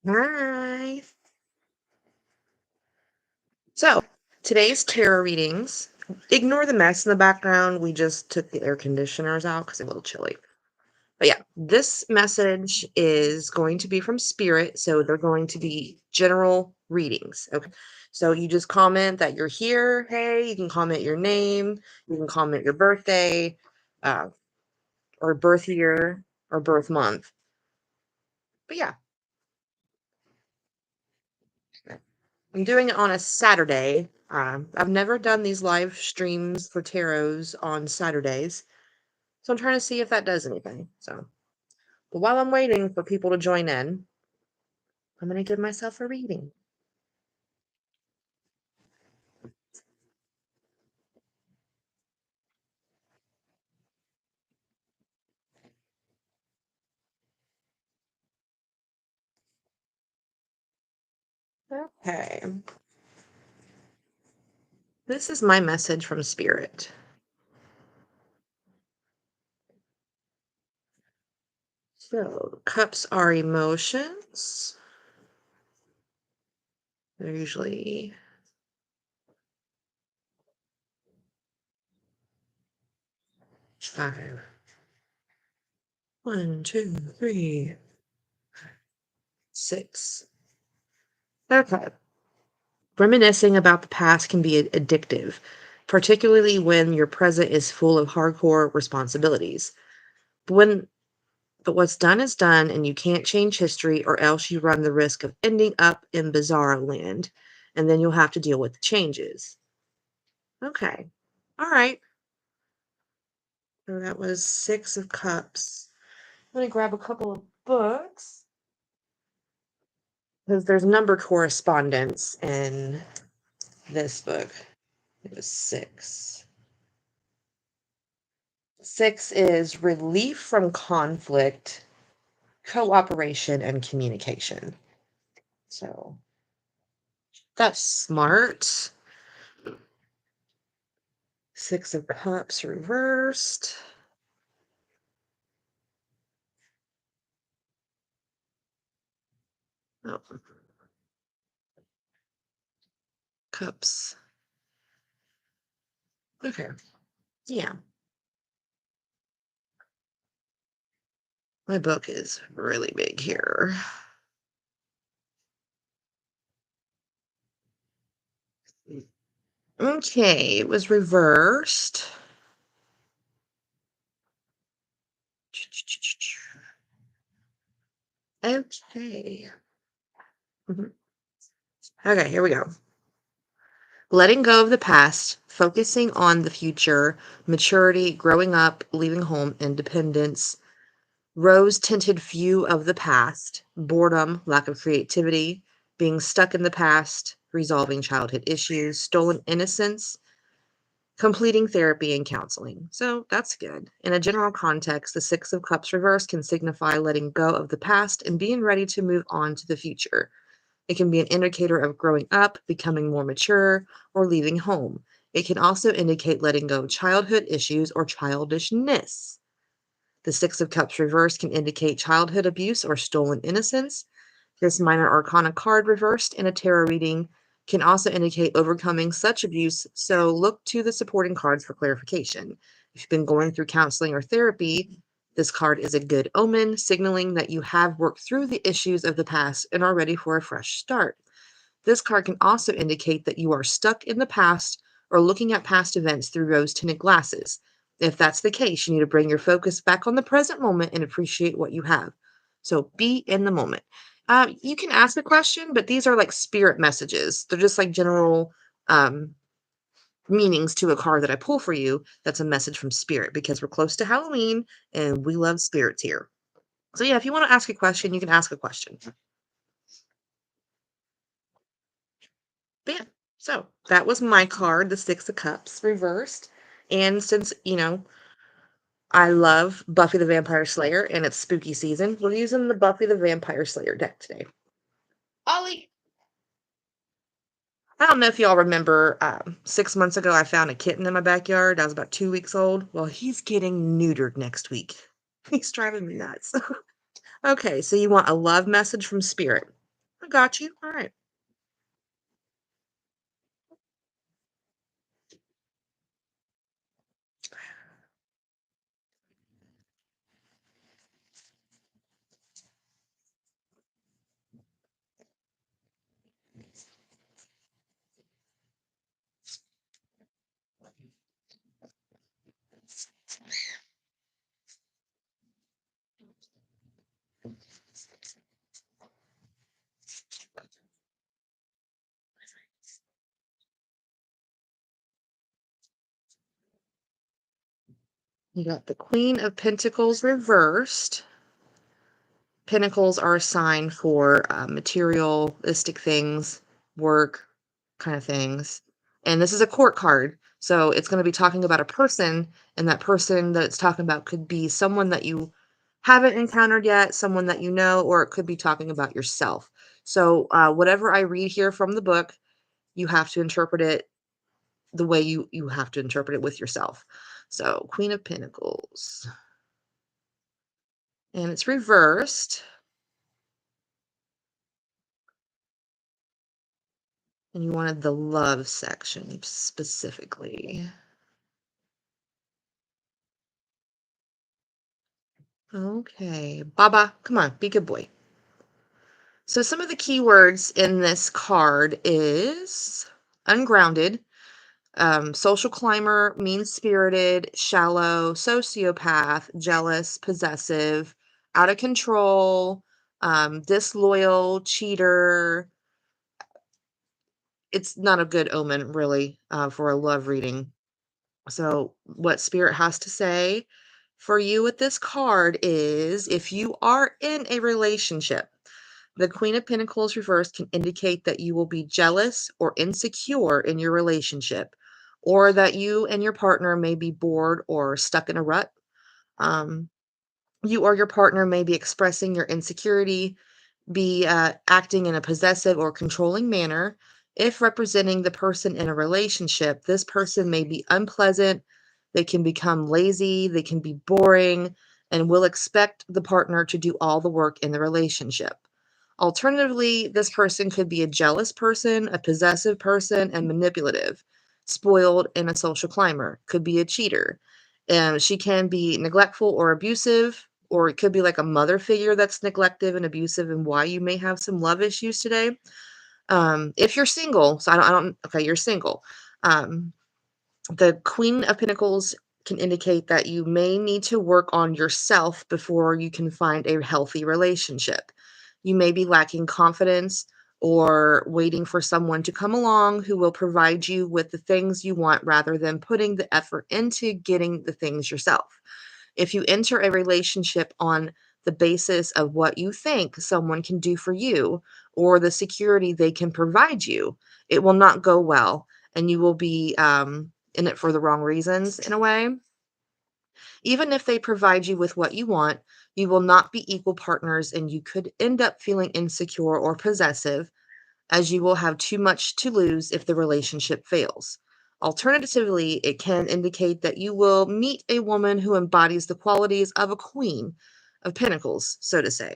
Hi. So, today's tarot readings. Ignore the mess in the background. We just took the air conditioners out because it's a little chilly. But yeah, this message is going to be from Spirit. So, they're going to be general readings. Okay. So, you just comment that you're here. Hey, you can comment your name. You can comment your birthday, uh, or birth year, or birth month. But yeah, I'm doing it on a Saturday. I've never done these live streams for tarots on Saturdays, so I'm trying to see if that does anything. So, but while I'm waiting for people to join in, I'm going to give myself a reading. Okay. This is my message from Spirit. So, cups are emotions. They're usually five. One, two, three, six. Okay. Reminiscing about the past can be addictive, particularly when your present is full of hardcore responsibilities. But when but what's done is done, and you can't change history, or else you run the risk of ending up in bizarro land, and then you'll have to deal with the changes. Okay. All right. So that was Six of Cups. I'm going to grab a couple of books because there's number correspondence in this book. It was six. Six is relief from conflict, cooperation, and communication. So that's smart. Six of Cups reversed. Oh, Cups. Okay. Yeah. My book is really big here. Okay, it was reversed. Okay. Mhm. Okay, here we go. Letting go of the past, focusing on the future, maturity, growing up, leaving home, independence, rose tinted view of the past, boredom, lack of creativity, being stuck in the past, resolving childhood issues, stolen innocence, completing therapy and counseling. So that's good. In a general context, the Six of Cups reverse can signify letting go of the past and being ready to move on to the future. It can be an indicator of growing up, becoming more mature, or leaving home. It can also indicate letting go of childhood issues or childishness. The Six of Cups reversed can indicate childhood abuse or stolen innocence. This minor arcana card reversed in a tarot reading can also indicate overcoming such abuse, so look to the supporting cards for clarification. If you've been going through counseling or therapy, this card is a good omen, signaling that you have worked through the issues of the past and are ready for a fresh start. This card can also indicate that you are stuck in the past or looking at past events through rose tinted glasses. If that's the case, you need to bring your focus back on the present moment and appreciate what you have. So be in the moment. You can ask a question, but these are like spirit messages. They're just like general um, meanings to a card that I pull for you. That's a message from spirit because we're close to Halloween and we love spirits here. So, yeah, if you want to ask a question, you can ask a question. But yeah, so that was my card, the Six of Cups reversed. And since, I love Buffy the Vampire Slayer and it's spooky season, we're using the Buffy the Vampire Slayer deck today. Ollie, I don't know if y'all remember 6 months ago, I found a kitten in my backyard. I was about 2 weeks old. Well, he's getting neutered next week. He's driving me nuts. Okay, so you want a love message from Spirit. I got you. All right. You got the Queen of Pentacles reversed. Pentacles are a sign for materialistic things, work kind of things. And this is a court card. So it's going to be talking about a person, and that person that it's talking about could be someone that you haven't encountered yet, someone that you know, or it could be talking about yourself. So whatever I read here from the book, you have to interpret it the way you have to interpret it with yourself. So Queen of Pentacles, and it's reversed. And you wanted the love section specifically. Okay. Baba, come on, be a good boy. So some of the keywords in this card is ungrounded, social climber, mean-spirited, shallow, sociopath, jealous, possessive, out of control, disloyal, cheater. It's not a good omen, really, for a love reading. So, what Spirit has to say for you with this card is if you are in a relationship, the Queen of Pentacles reversed can indicate that you will be jealous or insecure in your relationship, or that you and your partner may be bored or stuck in a rut. Um, you or your partner may be expressing your insecurity, be acting in a possessive or controlling manner. If representing the person in a relationship, this person may be unpleasant, they can become lazy, they can be boring, and will expect the partner to do all the work in the relationship. Alternatively, this person could be a jealous person, a possessive person, and manipulative, spoiled, and a social climber, could be a cheater. She can be neglectful or abusive, or it could be like a mother figure that's neglective and abusive, and why you may have some love issues today. If you're single, so okay, you're single. Um, the Queen of Pentacles can indicate that you may need to work on yourself before you can find a healthy relationship. You may be lacking confidence or waiting for someone to come along who will provide you with the things you want rather than putting the effort into getting the things yourself. If you enter a relationship on the basis of what you think someone can do for you or the security they can provide you, it will not go well, and you will be in it for the wrong reasons in a way. Even if they provide you with what you want, you will not be equal partners, and you could end up feeling insecure or possessive, as you will have too much to lose if the relationship fails. Alternatively, it can indicate that you will meet a woman who embodies the qualities of a queen of pentacles, so to say.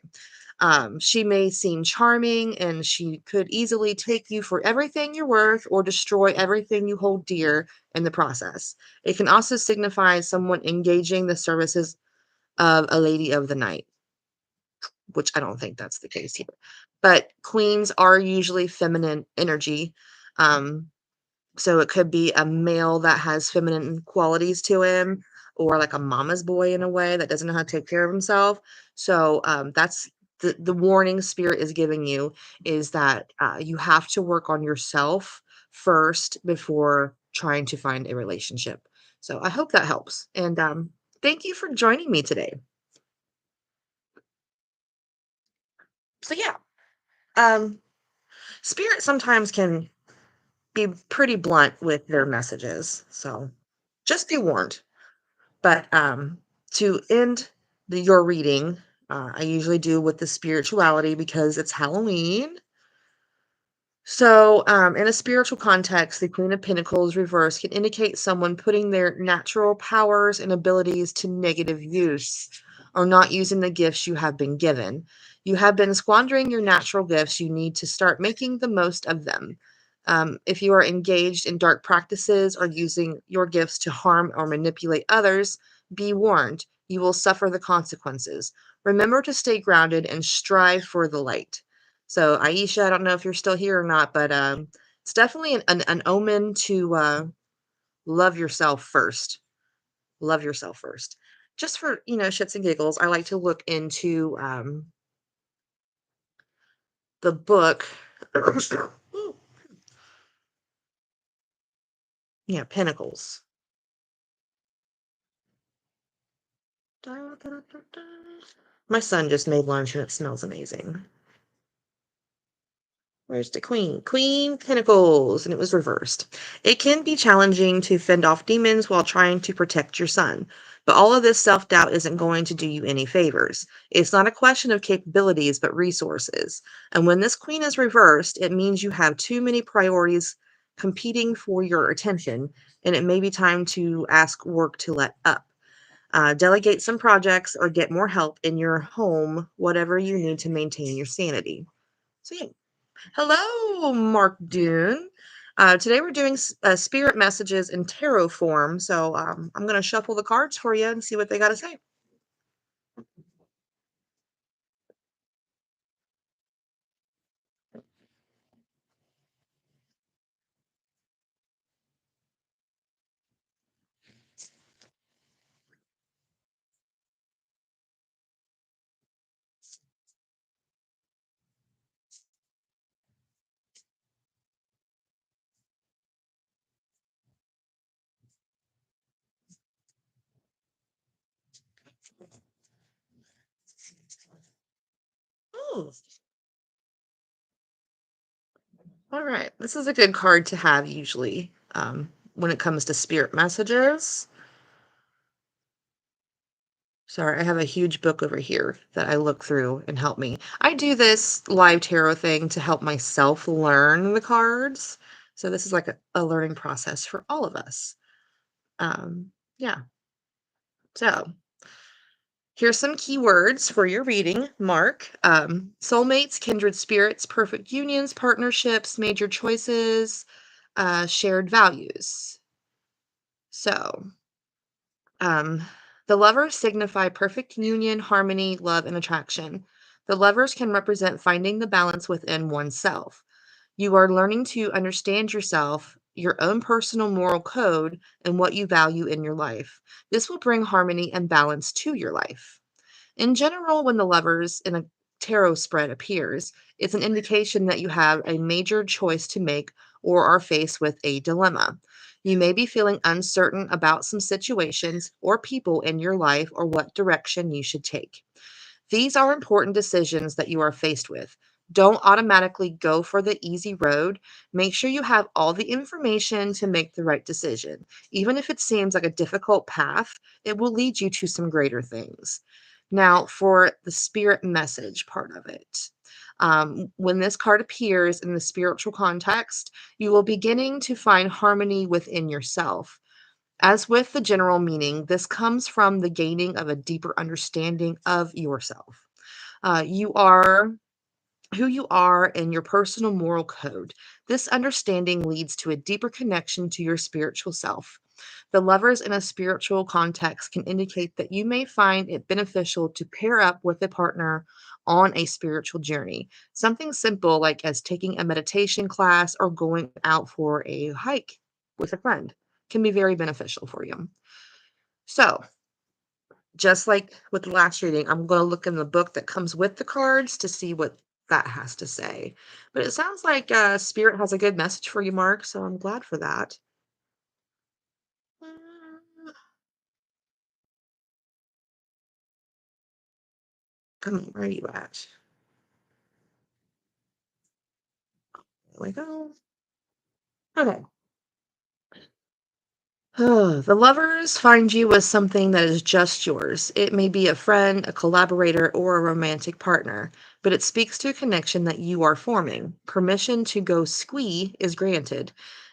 She may seem charming, and she could easily take you for everything you're worth or destroy everything you hold dear in the process. It can also signify someone engaging the services of a lady of the night, which I don't think that's the case here. But queens are usually feminine energy. Um, so it could be a male that has feminine qualities to him, or like a mama's boy in a way that doesn't know how to take care of himself. So that's the warning Spirit is giving you, is that you have to work on yourself first before trying to find a relationship. So I hope that helps. And thank you for joining me today. So yeah, um, Spirit sometimes can be pretty blunt with their messages. So just be warned. But to end your reading, I usually do with the spirituality because it's Halloween. So, in a spiritual context, the Queen of Pentacles reverse can indicate someone putting their natural powers and abilities to negative use. or not using the gifts you have been given. You have been squandering your natural gifts. You need to start making the most of them. If you are engaged in dark practices or using your gifts to harm or manipulate others, be warned, you will suffer the consequences. Remember to stay grounded and strive for the light. So, Aisha, I don't know if you're still here or not, but it's definitely an omen to love yourself first. Love yourself first. Just for, shits and giggles, I like to look into the book. Yeah, Pentacles. My son just made lunch and it smells amazing. Where's the queen? Queen Pentacles, and it was reversed. It can be challenging to fend off demons while trying to protect your son, but all of this self doubt isn't going to do you any favors. It's not a question of capabilities, but resources. And when this queen is reversed, it means you have too many priorities competing for your attention, and it may be time to ask work to let up. Delegate some projects or get more help in your home, whatever you need to maintain your sanity. So, yeah. Hello, Mark Dune. Today we're doing spirit messages in tarot form. So I'm going to shuffle the cards for you and see what they got to say. Oh, all right. This is a good card to have usually when it comes to spirit messages. Sorry, I have a huge book over here that I look through and help me. I do this live tarot thing to help myself learn the cards. So this is like a learning process for all of us. Yeah. So here's some keywords for your reading, Mark. Soulmates, kindred spirits, perfect unions, partnerships, major choices, shared values. So, um, the lovers signify perfect union, harmony, love, and attraction. The lovers can represent finding the balance within oneself. You are learning to understand yourself, your own personal moral code, and what you value in your life. This will bring harmony and balance to your life. In general, when the lovers in a tarot spread appears, it's an indication that you have a major choice to make or are faced with a dilemma. You may be feeling uncertain about some situations or people in your life or what direction you should take. These are important decisions that you are faced with. Don't automatically go for the easy road. Make sure you have all the information to make the right decision. Even if it seems like a difficult path, it will lead you to some greater things. Now, for the spirit message part of it. When this card appears in the spiritual context, you will beginning to find harmony within yourself. As with the general meaning, this comes from the gaining of a deeper understanding of yourself. You are who you are and your personal moral code. This understanding leads to a deeper connection to your spiritual self. The lovers in a spiritual context can indicate that you may find it beneficial to pair up with a partner on a spiritual journey. Something simple like as taking a meditation class or going out for a hike with a friend can be very beneficial for you. So, just like with the last reading, I'm going to look in the book that comes with the cards to see what that has to say. But it sounds like Spirit has a good message for you, Mark. So I'm glad for that. Mm, Come on, where are you at? There we go. Okay. The lovers find you as something that is just yours. It may be a friend, a collaborator, or a romantic partner, but it speaks to a connection that you are forming. Permission to go squee is granted.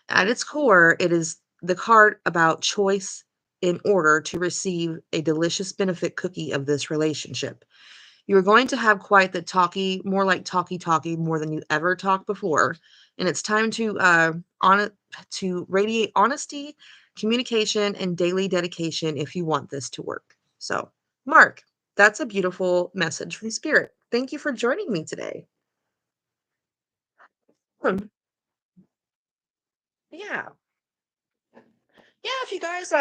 At its core, it is the card about choice in order to receive a delicious benefit cookie of this relationship. You're going to have quite the talky, more like talky more than you ever talked before. And it's time to radiate honesty, communication, and daily dedication if you want this to work. So, Mark, that's a beautiful message from Spirit. Thank you for joining me today. Hmm, Yeah. Yeah, if you guys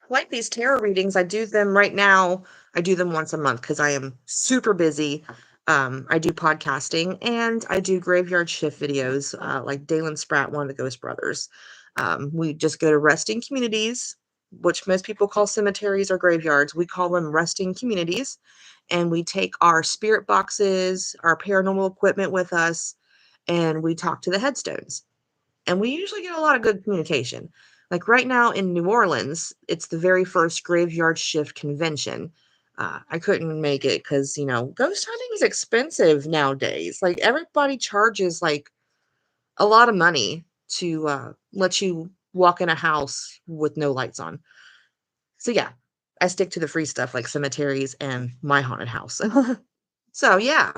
like these tarot readings, I do them right now. I do them once a month because I am super busy. I do podcasting and I do graveyard shift videos, like Dalen Spratt, one of the Ghost Brothers. We just go to resting communities, which most people call cemeteries or graveyards. We call them resting communities. And we take our spirit boxes, our paranormal equipment with us, and we talk to the headstones. And we usually get a lot of good communication. Like right now in New Orleans, it's the very first graveyard shift convention. I couldn't make it because, ghost hunting is expensive nowadays. Like everybody charges like a lot of money to let you walk in a house with no lights on. So yeah, I stick to the free stuff like cemeteries and my haunted house. So yeah,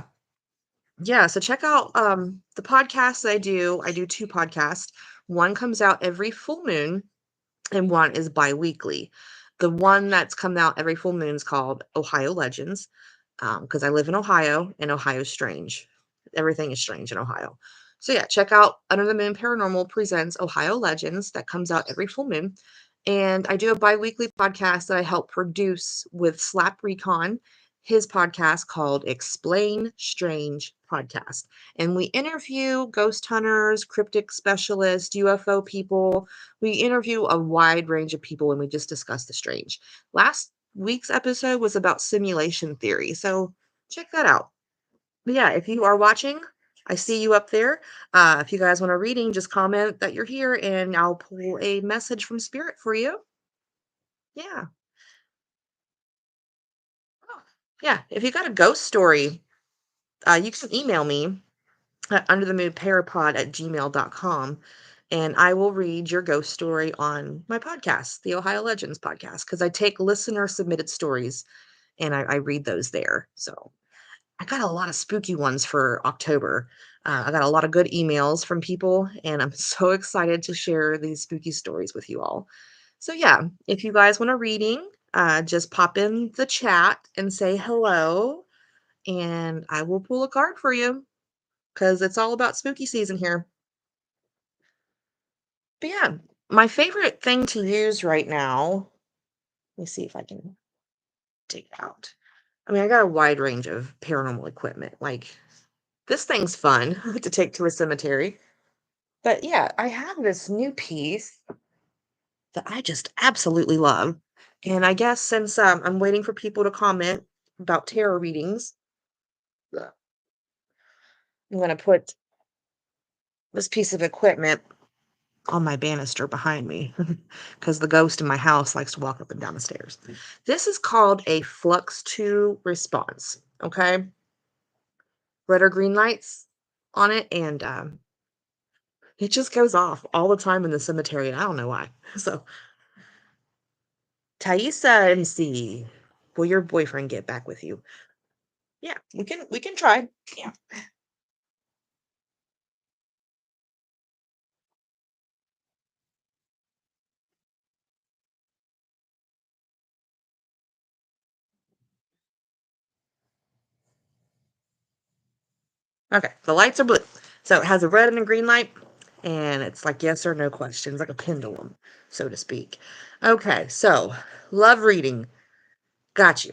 yeah, so check out the podcasts I do. I do two podcasts. One comes out every full moon and one is bi-weekly. The one that's come out every full moon is called Ohio Legends, because I live in Ohio and Ohio's strange. Everything is strange in Ohio. So yeah, check out Under the Moon Paranormal presents Ohio Legends that comes out every full moon. And I do a bi-weekly podcast that I help produce with Slap Recon, his podcast called Explain Strange Podcast. And we interview ghost hunters, cryptic specialists, UFO people. We interview a wide range of people and we just discuss the strange. Last week's episode was about simulation theory. So check that out. But yeah, if you are watching, I see you up there. If you guys want a reading, just comment that you're here and I'll pull a message from Spirit for you. Yeah. Oh, yeah. If you got a ghost story, you can email me at underthemoonparapod@gmail.com and I will read your ghost story on my podcast, the Ohio Legends podcast, because I take listener submitted stories and I read those there. So I got a lot of spooky ones for October. I got a lot of good emails from people, and I'm so excited to share these spooky stories with you all. So, yeah, if you guys want a reading, just pop in the chat and say hello, and I will pull a card for you because it's all about spooky season here. But yeah, my favorite thing to use right now, let me see if I can dig it out. I mean, I got a wide range of paranormal equipment. Like, this thing's fun to take to a cemetery. But yeah, I have this new piece that I just absolutely love. And I guess since I'm waiting for people to comment about tarot readings, I'm going to put this piece of equipment on my banister behind me because the ghost in my house likes to walk up and down the stairs. This is called a Flux 2 response. Okay. Red or green lights on it. And it just goes off all the time in the cemetery. And I don't know why. So Thaisa and C, will your boyfriend get back with you? Yeah, we can try. Yeah. Okay, the lights are blue. So it has a red and a green light, and it's like yes or no questions, like a pendulum, so to speak. Okay, so love reading. Got you.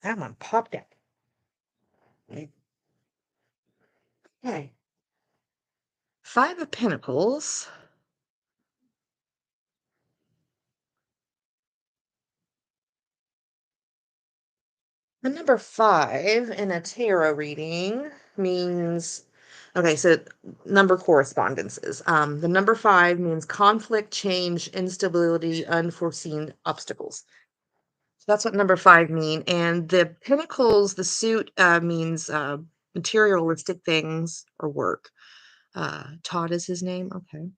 That one popped out. Okay. Five of Pentacles. The number five in a tarot reading means, okay, so number correspondences. The number five means conflict, change, instability, unforeseen obstacles. So that's what number five mean. And the pentacles, the suit means materialistic things or work. Todd is his name. Okay.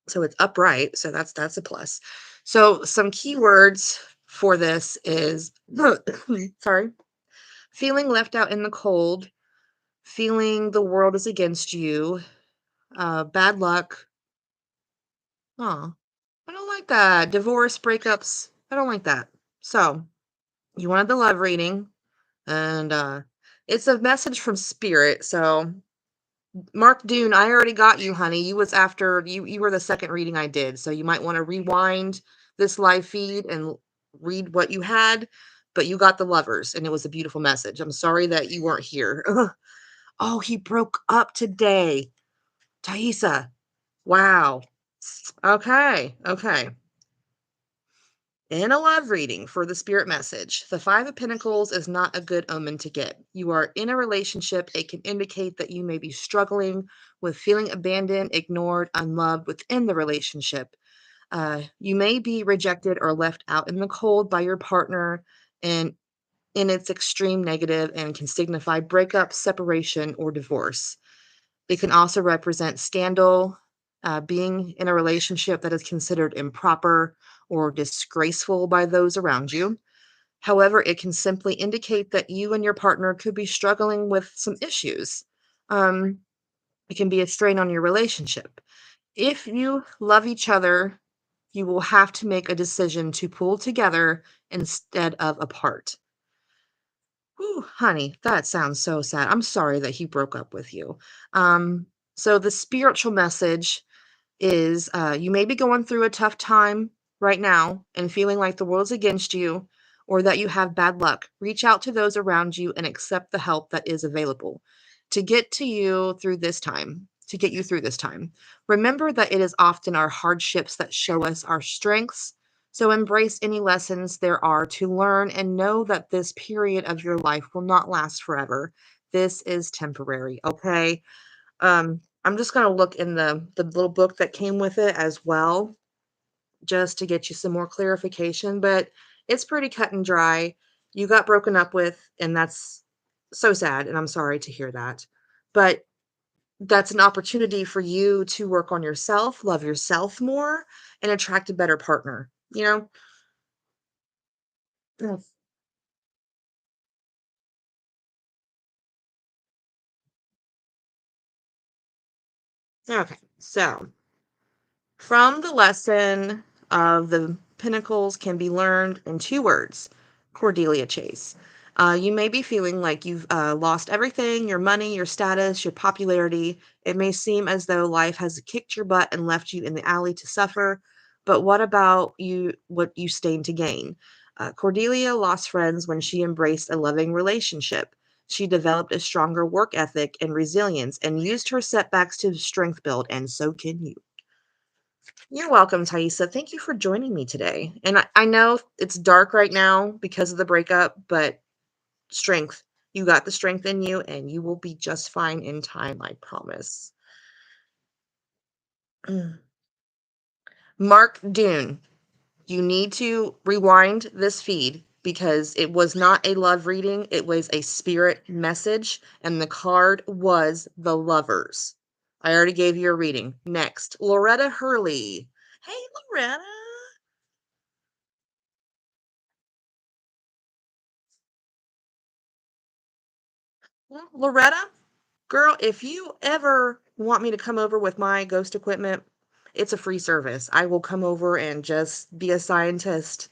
So it's upright. So that's a plus. So some keywords for this is sorry, feeling left out in the cold, feeling the world is against you, bad luck. Oh, I don't like that. Divorce, breakups. I don't like that. So you wanted the love reading, and it's a message from spirit. So Mark Dune, I already got you, honey. You was after you were the second reading I did. So you might want to rewind this live feed and read what you had, but you got the lovers and it was a beautiful message. I'm sorry that you weren't here. Oh, he broke up today. Thaisa. Wow. Okay. Okay. In a love reading for the spirit message, the Five of Pentacles is not a good omen to get. You are in a relationship. It can indicate that you may be struggling with feeling abandoned, ignored, unloved within the relationship. You may be rejected or left out in the cold by your partner, and in its extreme negative and can signify breakup, separation, or divorce. It can also represent scandal, being in a relationship that is considered improper or disgraceful by those around you. However, it can simply indicate that you and your partner could be struggling with some issues. Um, it can be a strain on your relationship. If you love each other, you will have to make a decision to pull together instead of apart. Whew, honey, that sounds so sad. I'm sorry that he broke up with you. Um, so the spiritual message is you may be going through a tough time right now and feeling like the world's against you or that you have bad luck. Reach out to those around you and accept the help that is available to get to you through this time, to get you through this time. Remember that it is often our hardships that show us our strengths. So embrace any lessons there are to learn and know that this period of your life will not last forever. This is temporary, okay? I'm just gonna look in the little book that came with it as well, just to get you some more clarification, but it's pretty cut and dry. You got broken up with, and that's so sad, and I'm sorry to hear that. But that's an opportunity for you to work on yourself, love yourself more, and attract a better partner, you know? Yes. Okay, so from the lesson of the Pinnacles can be learned in two words: Cordelia Chase. You may be feeling like you've lost everything: your money, your status, your popularity. It may seem as though life has kicked your butt and left you in the alley to suffer. But what about you? What you stand to gain? Cordelia lost friends when she embraced a loving relationship. She developed a stronger work ethic and resilience and used her setbacks to strength build, and so can you. You're welcome, Thaisa. Thank you for joining me today. And I know it's dark right now because of the breakup, but strength. You got the strength in you, and you will be just fine in time, I promise. Mm. Mark Dune, you need to rewind this feed because it was not a love reading, it was a spirit message, and the card was the lovers. I already gave you a reading. Next, Loretta Hurley. Hey, Loretta. Well, Loretta, girl, if you ever want me to come over with my ghost equipment, it's a free service. I will come over and just be a scientist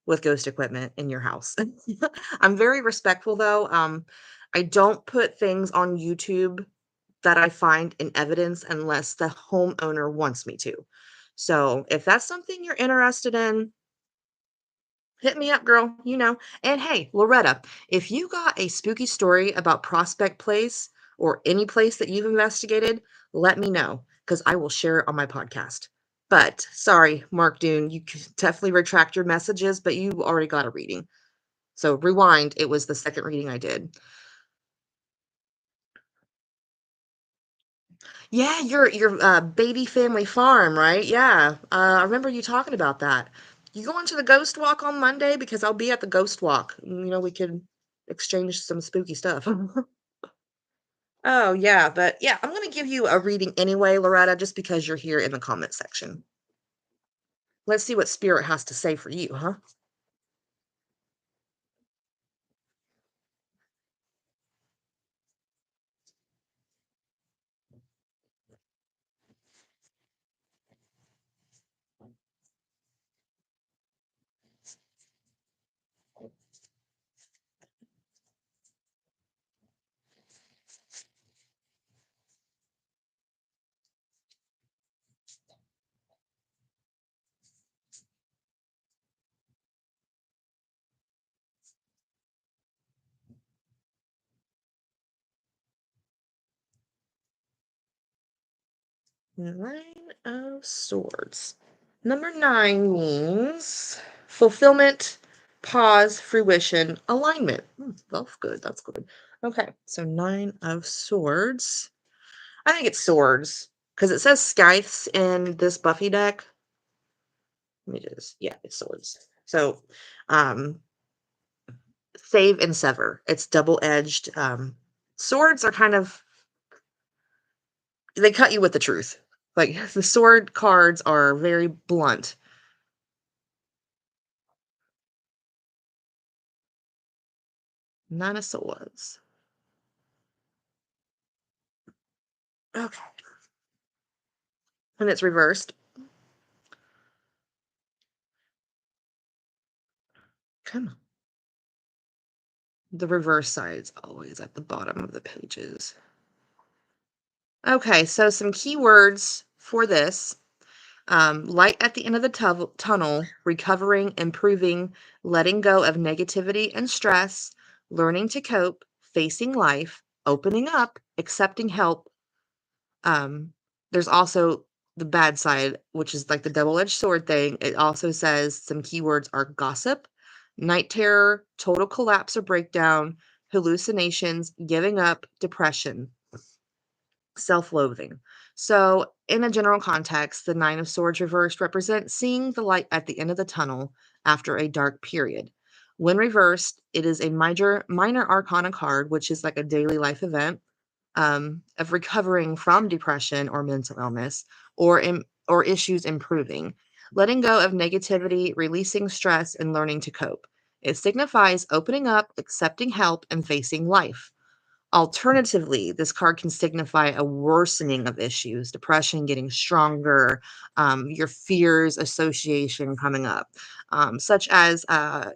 with ghost equipment in your house. I'm very respectful though. I don't put things on YouTube that I find in evidence unless the homeowner wants me to. So if that's something you're interested in, hit me up, girl, you know. And hey, Loretta, if you got a spooky story about Prospect Place or any place that you've investigated, let me know because I will share it on my podcast. But sorry, Mark Dune, you can definitely retract your messages, but you already got a reading. So rewind, it was the second reading I did. Yeah, your baby family farm, right? Yeah. I remember you talking about that. You going to the ghost walk on Monday? Because I'll be at the ghost walk. We could exchange some spooky stuff. Oh, yeah, but yeah, I'm gonna give you a reading anyway, Loretta, just because you're here in the comment section. Let's see what spirit has to say for you, huh? 9 of Swords. Number 9 means fulfillment, pause, fruition, alignment. That's good. That's good. Okay, so 9 of Swords. I think it's swords because it says scythes in this Buffy deck. Let me just, yeah, it's swords. So, um, save and sever. It's double edged. Swords are kind of, they cut you with the truth. Like the sword cards are very blunt. 9 of Swords. Okay. And it's reversed. Come on. The reverse side is always at the bottom of the pages. Okay, so some keywords for this. Light at the end of the tunnel, recovering, improving, letting go of negativity and stress, learning to cope, facing life, opening up, accepting help. Um, there's also the bad side, which is like the double-edged sword thing. It also says some keywords are gossip, night terror, total collapse or breakdown, hallucinations, giving up, depression, self-loathing. So, in a general context, the 9 of Swords reversed represents seeing the light at the end of the tunnel after a dark period. When reversed, it is a minor arcana card, which is like a daily life event of recovering from depression or mental illness, or issues improving, letting go of negativity, releasing stress, and learning to cope. It signifies opening up, accepting help, and facing life. Alternatively, this card can signify a worsening of issues, depression getting stronger, your fears association coming up, such as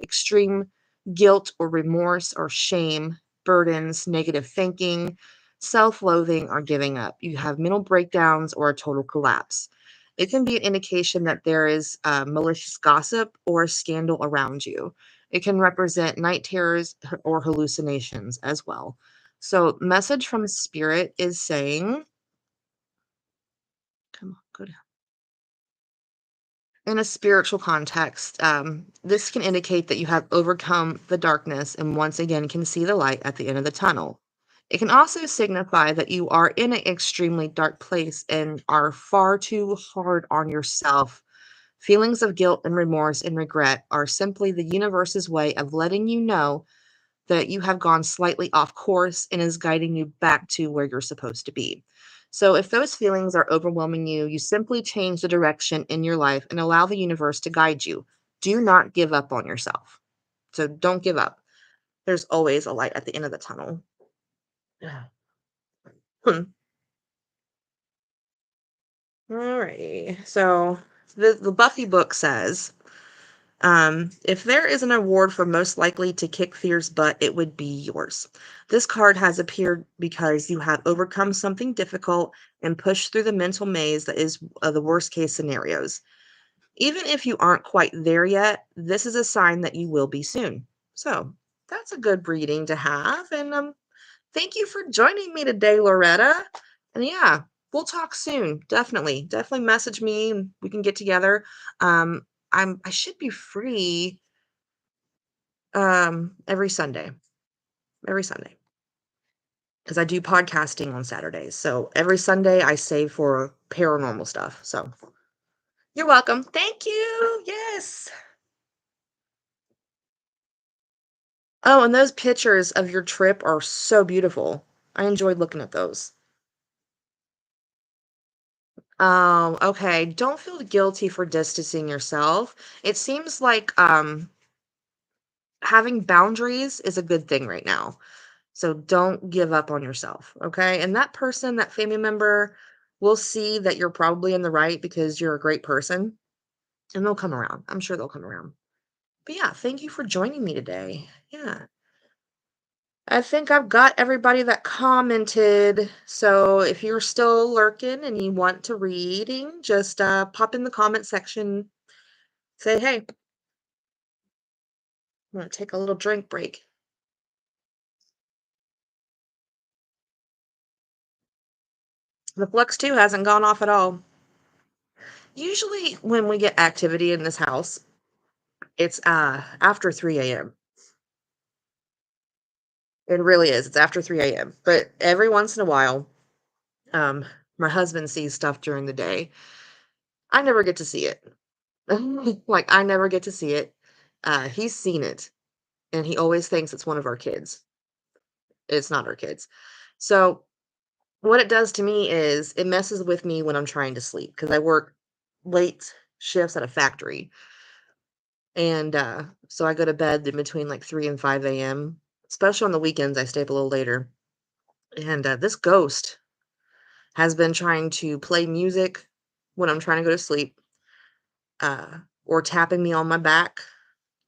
extreme guilt or remorse or shame, burdens, negative thinking, self loathing, or giving up. You have mental breakdowns or a total collapse. It can be an indication that there is malicious gossip or a scandal around you. It can represent night terrors or hallucinations as well. So, message from spirit is saying, come on, go down. In a spiritual context, this can indicate that you have overcome the darkness and once again can see the light at the end of the tunnel. It can also signify that you are in an extremely dark place and are far too hard on yourself. Feelings of guilt and remorse and regret are simply the universe's way of letting you know that you have gone slightly off course and is guiding you back to where you're supposed to be. So, if those feelings are overwhelming you, you simply change the direction in your life and allow the universe to guide you. Do not give up on yourself. So, don't give up. There's always a light at the end of the tunnel. Yeah. Hmm. Alrighty. So, the Buffy book says, if there is an award for most likely to kick fear's butt, it would be yours. This card has appeared because you have overcome something difficult and pushed through the mental maze that is the worst case scenarios. Even if you aren't quite there yet, this is a sign that you will be soon. So that's a good reading to have. And Thank you for joining me today, Loretta. And yeah, we'll talk soon. Definitely. Definitely message me and we can get together. Um, I should be free every Sunday. Every Sunday. Because I do podcasting on Saturdays. So every Sunday I save for paranormal stuff. So you're welcome. Thank you. Yes. Oh, and those pictures of your trip are so beautiful. I enjoyed looking at those. Oh, okay. Don't feel guilty for distancing yourself. It seems like having boundaries is a good thing right now. So don't give up on yourself, okay? And that person, that family member will see that you're probably in the right because you're a great person and they'll come around. I'm sure they'll come around. But yeah, thank you for joining me today. Yeah. I think I've got everybody that commented. So if you're still lurking and you want to reading, just pop in the comment section. Say, hey, I'm gonna take a little drink break. The Flux 2 hasn't gone off at all. Usually when we get activity in this house, it's after 3 a.m. It really is. It's after 3 a.m. But every once in a while, um, my husband sees stuff during the day. I never get to see it. Like I never get to see it. He's seen it and he always thinks it's one of our kids. It's not our kids. So what it does to me is it messes with me when I'm trying to sleep because I work late shifts at a factory. And so I go to bed in between like 3 and 5 a.m. Especially on the weekends, I stay up a little later. And this ghost has been trying to play music when I'm trying to go to sleep, or tapping me on my back.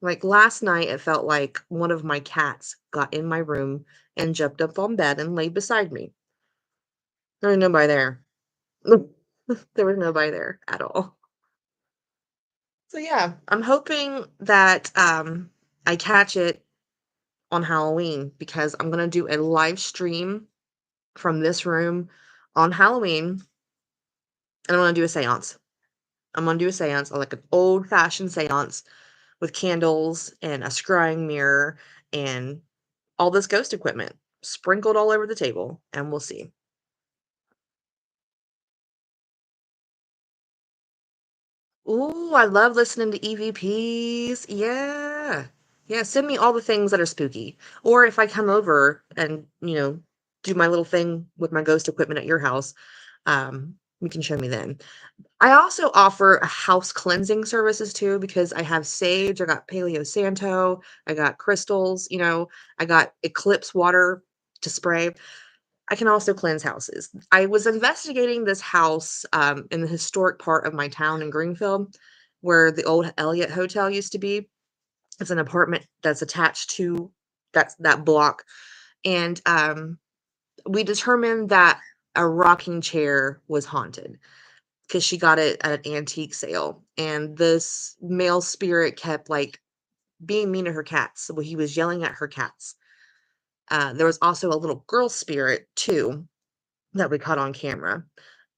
Like last night, it felt like one of my cats got in my room and jumped up on bed and laid beside me. There was nobody there. There was nobody there at all. So yeah, I'm hoping that I catch it on Halloween because I'm gonna do a live stream from this room on Halloween, and I'm gonna do a seance. I'm gonna do a seance, like an old fashioned seance with candles and a scrying mirror and all this ghost equipment sprinkled all over the table, and we'll see. Ooh, I love listening to EVPs. Yeah. Yeah, send me all the things that are spooky. Or if I come over and, do my little thing with my ghost equipment at your house, you can show me then. I also offer a house cleansing services too because I have sage, I got Paleo Santo, I got crystals, I got Eclipse water to spray. I can also cleanse houses. I was investigating this house in the historic part of my town in Greenfield where the old Elliott Hotel used to be. It's an apartment that's attached to that block. And we determined that a rocking chair was haunted because she got it at an antique sale. And this male spirit kept like being mean to her cats. So he was yelling at her cats. There was also a little girl spirit too that we caught on camera.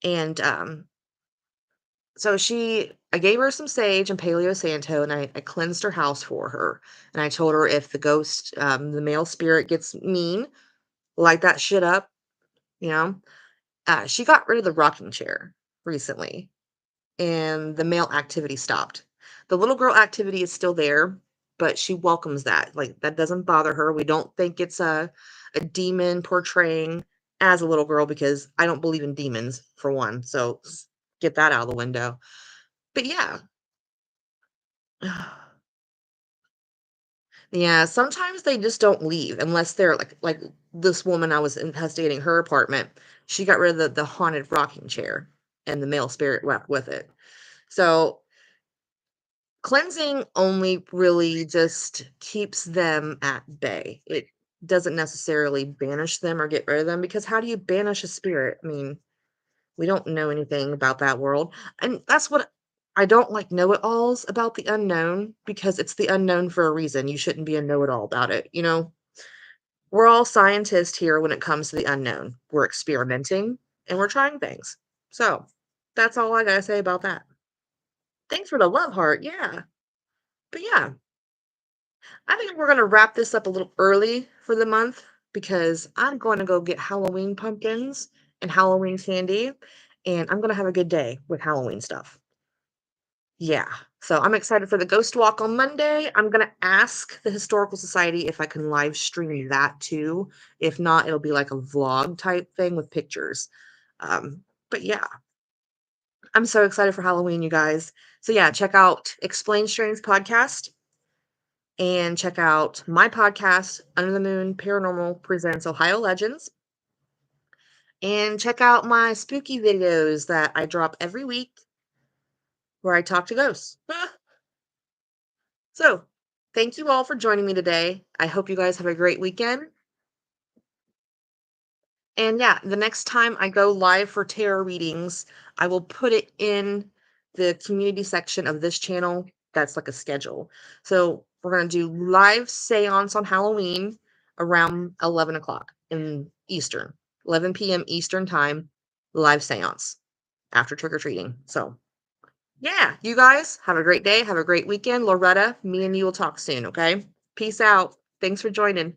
And so I gave her some sage and Paleo Santo, and I cleansed her house for her. And I told her if the ghost, the male spirit gets mean, light that shit up, you know. She got rid of the rocking chair recently, and the male activity stopped. The little girl activity is still there, but she welcomes that. Like that doesn't bother her. We don't think it's a demon portraying as a little girl because I don't believe in demons for one. So get that out of the window. But yeah. Yeah, sometimes they just don't leave unless they're like this woman I was investigating her apartment. She got rid of the haunted rocking chair and the male spirit left with it. So cleansing only really just keeps them at bay. It doesn't necessarily banish them or get rid of them because how do you banish a spirit? I mean, we don't know anything about that world. And that's what I don't like know-it-alls about the unknown because it's the unknown for a reason. You shouldn't be a know-it-all about it, you know? We're all scientists here when it comes to the unknown. We're experimenting and we're trying things. So that's all I gotta say about that. Thanks for the love heart. Yeah. But yeah, I think we're gonna wrap this up a little early for the month because I'm going to go get Halloween pumpkins and Halloween candy, and I'm gonna have a good day with Halloween stuff. Yeah. So I'm excited for the ghost walk on Monday. I'm gonna ask the Historical Society if I can live stream that too. If not, it'll be like a vlog type thing with pictures. But yeah, I'm so excited for Halloween, you guys. So yeah, check out Explain Strange podcast and check out my podcast, Under the Moon Paranormal Presents Ohio Legends. And check out my spooky videos that I drop every week where I talk to ghosts. So, thank you all for joining me today. I hope you guys have a great weekend. And yeah, the next time I go live for tarot readings, I will put it in the community section of this channel. That's like a schedule. So, we're going to do live seance on Halloween around 11 o'clock in Eastern, 11 p.m. Eastern time, live seance after trick or treating. So, yeah, you guys have a great day. Have a great weekend. Loretta, me and you will talk soon, okay? Peace out. Thanks for joining.